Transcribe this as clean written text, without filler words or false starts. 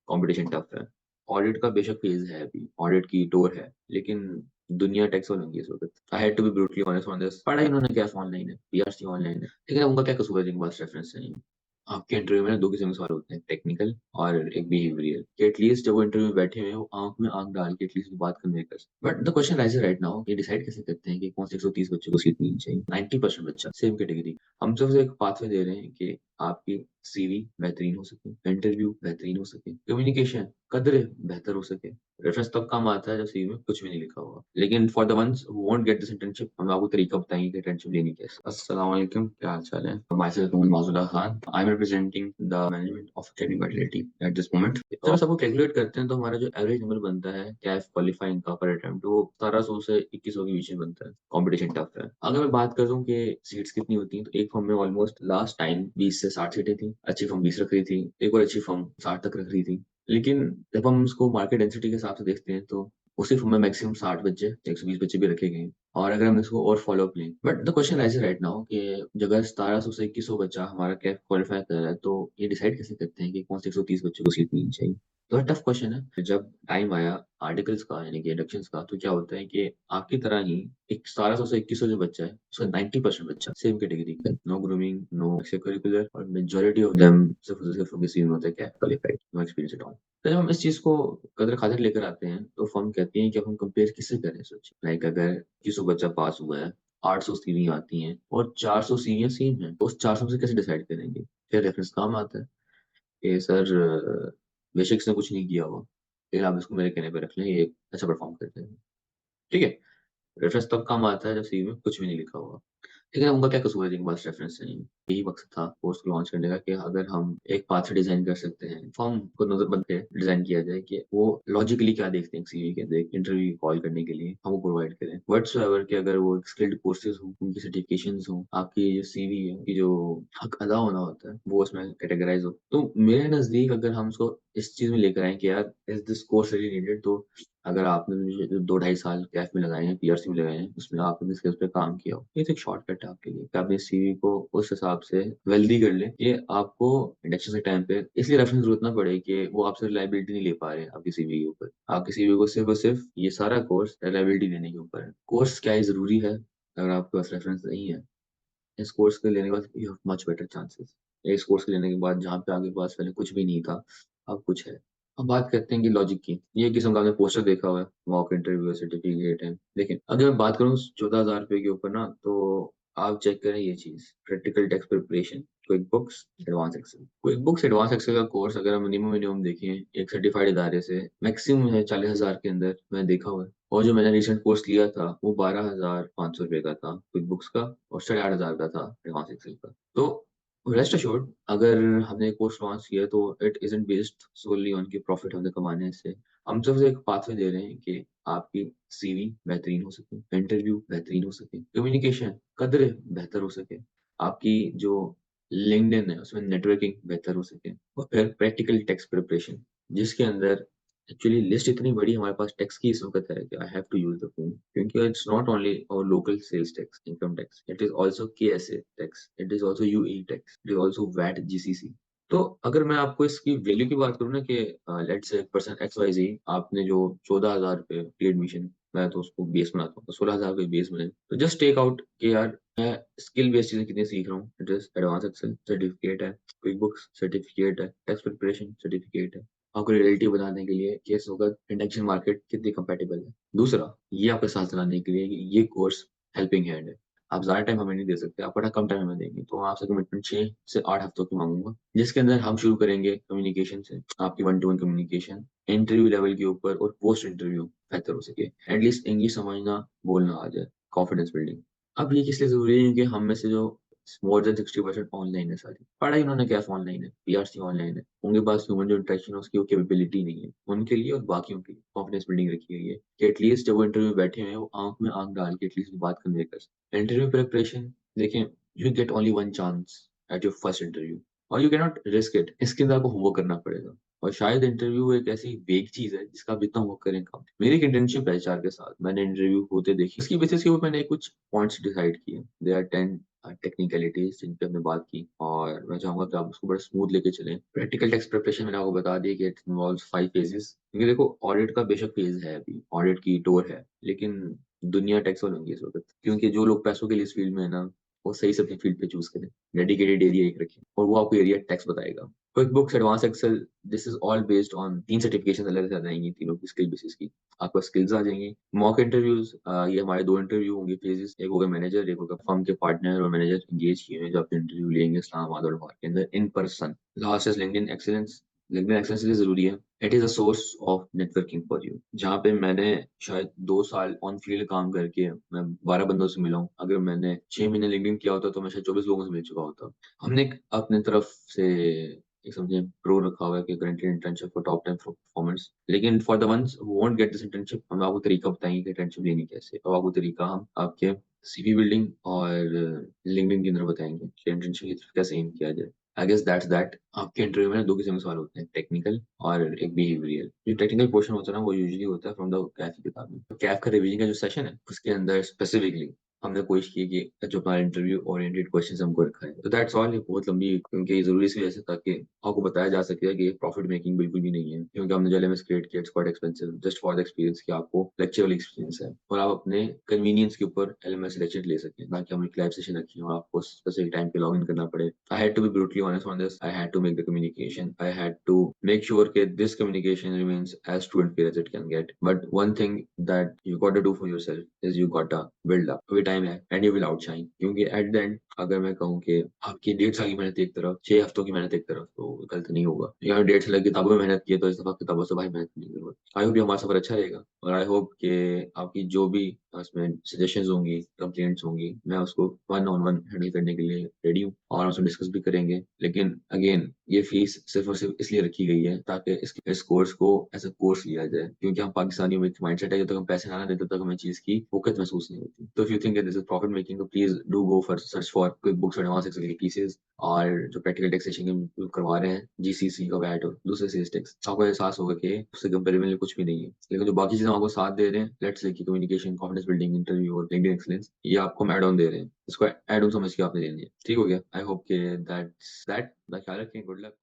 Competition tough है। Audit का बेशक फेज है, अभी ऑडिट की टोर है, लेकिन दुनिया टैक्स वालों की इस वक्त। I had to be brutally honest on this. पढ़ा इन्होंने क्या ऑनलाइन है, पीआरसी ऑनलाइन है, लेकिन अब उनका क्या कसूर है जिनके पास रेफरेंस नहीं है। आपके इंटरव्यू में ना दो किस्म के सवाल होते हैं, टेक्निकल और एक बिहेवियरल, कि एटलीस्ट जब वो इंटरव्यू में बैठे हुए हैं वो आंख में आंख डाल के एटलीस्ट बात कन्वे कर सकते। But the question rise right now, ये डिसाइड कैसे करते हैं कि कौन से 130 बच्चों को सीट मिलनी चाहिए, 90% बच्चा सेम कैटेगरी। हम सबसे एक पाथवे दे रहे हैं कि आपकी सीवी बेहतरीन हो सके, इंटरव्यू बेहतरीन हो सके, कम्युनिकेशन कदर बेहतर हो सके। रेफरेंस तब काम आता है जब सीवी में कुछ भी नहीं लिखा हुआ। लेकिन for the ones who won't get this internship, हम आपको तरीका बताएंगे कि इंटर्नशिप लेनी कैसे। अस्सलाम वालेकुम, क्या हाल चाल है? Myself Mohammad Majullah Khan, I am representing the management of academic vitality at this moment. जब हम सबको कैलकुलेट करते हैं तो हमारा जो एवरेज नंबर बनता है कैफ क्वालिफाइंग का पर अटेम्प्ट, वो 1700 से 2100 के बीच में बनता है। कंपटीशन टफ है। अगर मैं बात करूं कि सीट्स कितनी होती हैं, तो एक फॉर्म में ऑलमोस्ट लास्ट टाइम 20 से 60 सीटें थी। अच्छी फॉर्म 20 रख रही थी, एक और अच्छी फॉर्म 60 तक रख रही थी। लेकिन जब हम उसको मार्केट डेंसिटी के हिसाब से देखते हैं तो उसी फॉर्म में मैक्सिमम 60 बच्चे, 120 बच्चे भी रखे गए हैं। और अगर हम इसको और फॉलो अप लें, but the question rise right now कि जगह 1700 से 2100 बच्चा हमारा कैप क्वालिफाई कर रहा है, तो ये डिसाइड कैसे करते हैं कि कौन से 130 बच्चों को सीट मिलनी चाहिए? तो टफ क्वेश्चन है। जब टाइम आया आर्टिकल्स का यानी कि इंडक्शंस का, तो क्या होता है कि आपकी तरह ही एक 1700 से 2100 जो बच्चा है उसका 90% बच्चा सेम कैटेगरी का, no grooming, no extra curricular, और मेजोरिटी ऑफ देम सिर्फ और सिर्फ किसी में होता है क्या qualified, no experience at all. तो जब हम इस चीज को कदर खातिर लेकर आते हैं तो फर्म कहती है कि अब हम कंपेयर किससे करें। सोच लाइक अगर 2100 बच्चा पास हुआ है, 800 सीवी आती हैं और 400 सीवियां सेम है, तो उस 400 से कैसे डिसाइड करेंगे? फिर रेफरेंस काम आता है कि सर बेशक इसने कुछ नहीं किया हुआ, लेकिन आप इसको मेरे कहने पे रख लें, ये अच्छा परफॉर्म करते हैं। ठीक है। रेफरेंस तब काम आता है जब सीवी में कुछ भी नहीं लिखा हुआ। लेकिन उनका क्या कसूर है जिनके पास रेफरेंस नहीं? यही मकसद था कोर्स को लॉन्च करने का कि अगर हम एक पाथ डिजाइन कर सकते हैं, फॉर्म को नजरबंद के डिजाइन किया जाए कि वो लॉजिकली क्या देखते हैं सीवी के अंदर, इंटरव्यू कॉल करने के लिए हम वो प्रोवाइड करें व्हाट्सएवर, कि अगर वो स्किल्ड कोर्सेज हो, उनकी सर्टिफिकेशंस हो, आपकी जो सीवी है की जो हक अदा होना होता है वो उसमें कैटेगराइज हो। तो मेरे नजदीक अगर हम उसको इस चीज में लेकर आए कि यार is this course really needed, तो अगर आपने जो 2-2.5 साल कैफ में लगाए हैं, पीआरसी में लगाए हैं, उसमें आपने स्किल्स पे काम किया हो, ये तो एक शॉर्टकट है आपके लिए कि आप अपने सीवी को उस हिसाब से वेल्दी कर लें कि आपको इंडक्शन के टाइम पे इसलिए रेफरेंस जरूरत ना पड़े कि वो आपसे रिलायबिलिटी नहीं ले पा रहे हैं आपकी सीवी के ऊपर। आपकी सीवी को सिर्फ और सिर्फ ये सारा कोर्स रिलायबिलिटी देने के ऊपर है। कोर्स क्या ही जरूरी है अगर आपके पास रेफरेंस नहीं है? इस कोर्स के लेने के बाद you have much better chances. इस कोर्स के लेने के बाद जहाँ पे आपके पास पहले कुछ भी नहीं था, अब कुछ है। अब बात करते हैं कि लॉजिक की। ये किस्म का आपने पोस्टर देखा हुआ है, मॉक इंटरव्यू सर्टिफिकेट है। लेकिन अगर मैं बात करूँ 14,000 रुपए के ऊपर ना, तो आप चेक करें ये चीज, practical text preparation, Quick books, advance Excel. Quick books advance Excel का कोर्स अगर हम मिनिमम मिनिमम देखें एक सर्टिफाइड इदारे से, मैक्सिमम है 40,000 के अंदर, मैं देखा हुआ है। और जो मैंने रिसेंट कोर्स लिया था वो 12,500 रुपये का था क्विक बुक्स का, और 8,500 का था एडवांस एक्सेल का। तो रेस्ट अश्योर्ड, अगर हमने कोर्स लॉन्च किया तो इट इजंट बेस्ड सोनली ऑन की प्रॉफिट हमने कमाने हैं इससे। हम सिर्फ एक पाथवे दे रहे हैं कि आपकी सीवी बेहतरीन हो सके, इंटरव्यू बेहतरीन हो सके, कम्युनिकेशन कदर बेहतर हो सके, आपकी जो लिंक्डइन है उसमें नेटवर्किंग बेहतर हो सके, और फिर प्रैक्टिकल टेक्स्ट प्रिपरेशन, जिसके अंदर एक्चुअली लिस्ट इतनी बड़ी हमारे पास टैक्स की इस वक्त है कि I have to use the phone, क्योंकि इट्स नॉट ओनली और local sales tax, income tax, it is also KSA tax, it is also UAE tax, it is also VAT GCC. तो अगर मैं आपको इसकी वैल्यू की बात करूँ ना कि let's say person x Y जी, आपने जो 14,000 रुपये की एडमिशन, मैं तो उसको बेस बनाता हूँ, तो 16,000 रुपये बेस बने, तो जस्ट टेक आउट कि यार मैं स्किल बेस्ड चीजें कितनी सीख रहा हूँ। It is advance Excel certificate है, क्विक बुक्स सर्टिफिकेट है, टेक्स्ट प्रिपरेशन सर्टिफिकेट है। आपको रियलिटी बताने के लिए कि इस वक्त इंडक्शन मार्केट कितनी कंपेटेबल है। दूसरा, ये आपके साथ चलाने के लिए कि ये कोर्स हेल्पिंग हैंड है। आप ज्यादा टाइम हमें नहीं दे सकते, आप बड़ा कम टाइम हमें देंगे, तो मैं आपसे कमिटमेंट 6 से 8 हफ्तों की मांगूंगा, जिसके अंदर हम शुरू करेंगे कम्युनिकेशन से, आपकी 1-to-1 कम्युनिकेशन इंटरव्यू लेवल के ऊपर, और पोस्ट इंटरव्यू बेहतर हो सके, एटलीस्ट इंग्लिश समझना बोलना आ जाए, कॉन्फिडेंस बिल्डिंग। अब ये किस लिए जरूरी है कि हम में से जो मोर देन 60% ऑनलाइन है, सारी पढ़ाई उन्होंने क्या ऑनलाइन है, पीआरसी ऑनलाइन है, उनके पास ह्यूमन जो इंटरेक्शन है उसकी वो कैपेबिलिटी नहीं है। उनके लिए और बाकियों के लिए कॉन्फिडेंस बिल्डिंग रखी हुई है कि एटलीस्ट जब वो इंटरव्यू में बैठे हुए हैं वो आंख में आंख डाल के एटलीस्ट बात कन्वे कर सकते। इंटरव्यू प्रिपरेशन देखें, you get only one chance at your first interview, और you can not risk it. इसके अंदर आपको होमवर्क करना पड़ेगा, और शायद इंटरव्यू एक ऐसी वेग चीज है जिसका आप जितना होमवर्क करें कम। मेरी एक इंटर्नशिप है एचआर के साथ, मैंने इंटरव्यू होते देखी, उसकी बेसिस के ऊपर मैंने कुछ पॉइंट्स डिसाइड किए। दे आर 10 टेक्निकलिटीज जिन पे हमने बात की, और मैं चाहूंगा कि आप उसको बड़ा स्मूथ लेके चलें। प्रैक्टिकल टैक्स प्रिपरेशन मैंने आपको बता दिया कि इट इन्वॉल्व्स 5 फेजेस, क्योंकि देखो ऑडिट का बेशक फेज है, अभी ऑडिट की टूर है, लेकिन दुनिया टैक्स वाली होंगी इस वक्त, क्योंकि जो लोग पैसों के लिए इस फील्ड में है ना, वो सही से अपनी फील्ड पे चूज करें, डेडिकेटेड एरिया एक रखें, और वो आपको एरिया टैक्स बताएगा। Quick books, advance Excel, this is all based on 3 certification अलग से आ जाएंगी, तीनों की स्किल बेसिस की आपको स्किल्स आ जाएंगी। मॉक इंटरव्यूज, ये हमारे 2 इंटरव्यू होंगे फेजेस, एक होगा मैनेजर, एक होगा फर्म के पार्टनर और मैनेजर एंगेज किए हैं जो आपके इंटरव्यू लेंगे इस्लामाबाद और लाहौर के अंदर in person. Last is LinkedIn excellence. LinkedIn excellence इसलिए जरूरी है, it is a source of networking for you, जहाँ पे मैंने शायद 2 साल ऑन फील्ड काम करके मैं 12 बंदों से मिला हूँ। अगर मैंने 6 महीने लिंक्डइन किया होता तो मैं शायद 24 लोगों से मिल चुका होता। हमने अपने तरफ से एक समझे प्रो रखा हुआ है कि currently internship for top 10 performance, लेकिन for the ones who won't get this internship, हम आपको तरीका बताएंगे कि इंटर्नशिप लेनी कैसे, और आपको तरीका हम आपके सीवी बिल्डिंग और लिंक्डइन के अंदर बताएंगे कि इंटर्नशिप की तरफ कैसे एम किया जाए। I guess that's that. आपके इंटरव्यू में 2 किस्म के सवाल होते हैं, टेक्निकल और एक बिहेवियरल। जो टेक्निकल पोर्शन होता है ना, वो यूजुअली होता है फ्रॉम द कैफ की किताब में। तो कैफ का रिवीजन का जो सेशन है उसके अंदर स्पेसिफिकली हमने कोशिश की कि जो हमारा इंटरव्यू ओरिएंटेड क्वेश्चन हमको रखा है, तो दैट्स ऑल। ये बहुत लंबी, क्योंकि जरूरी सी वजह से, ताकि आपको बताया जा सके कि प्रॉफिट मेकिंग बिल्कुल भी नहीं है, क्योंकि हमने जो एलएमएस क्रिएट किया it's quite expensive just for the experience कि आपको लेक्चर वाली एक्सपीरियंस है, और आप अपने कन्वीनियंस के ऊपर एलएमएस लेक्चर ले सकें, ना कि हम एक लाइव सेशन रखें और आपको स्पेसिफिक टाइम पे लॉग इन करना पड़े। I had to be brutally honest on this, I had to make the communication, I had to make sure कि this communication remains as true and fair as it can get, but one thing that you got to do for yourself is you got to build up. अभी time है and you will outshine, क्योंकि at the end अगर मैं कहूँ कि आपकी 1.5 साल की मेहनत एक तरफ, 6 हफ्तों की मेहनत एक तरफ, तो गलत नहीं होगा। या 1.5 साल की किताबों में मेहनत की है, तो इस दफा किताबों से भाई मेहनत नहीं जरूरत। आई होप ये हमारा सफर अच्छा रहेगा, और आई होप कि आपकी जो भी उसमें सजेशंस होंगी, कंप्लेंट्स होंगी, मैं उसको 1-on-1 हैंडल करने के लिए रेडी हूँ, और उसमें डिस्कस भी करेंगे। लेकिन अगेन ये फीस सिर्फ और सिर्फ इसलिए रखी गई है ताकि इस कोर्स को एज अ कोर्स लिया जाए, क्योंकि हम पाकिस्तानियों में एक माइंडसेट है, जब तक हम पैसे ना देते तब तक हमें चीज की फोकस महसूस नहीं होती। तो if you think this is profit making, तो please do go for search for quick books advance Excel के पीसेस, और जो प्रैक्टिकल टैक्सेशन के करवा रहे हैं जीसीसी का वैट और दूसरे सेल्स टैक्स, आपको एहसास होगा कि उससे कंपेरेबल कुछ भी नहीं है। लेकिन जो बाकी चीजें आपको साथ दे रहे हैं, let's say communication, confidence building, interview और लिंक्डइन एक्सीलेंस, ये आपको एड ऑन दे रहे हैं, इसको एड ऑन समझ के आपने लेनी है। ठीक हो गया? आई होप के दैट्स दैट। ख्याल रखें, गुड लक।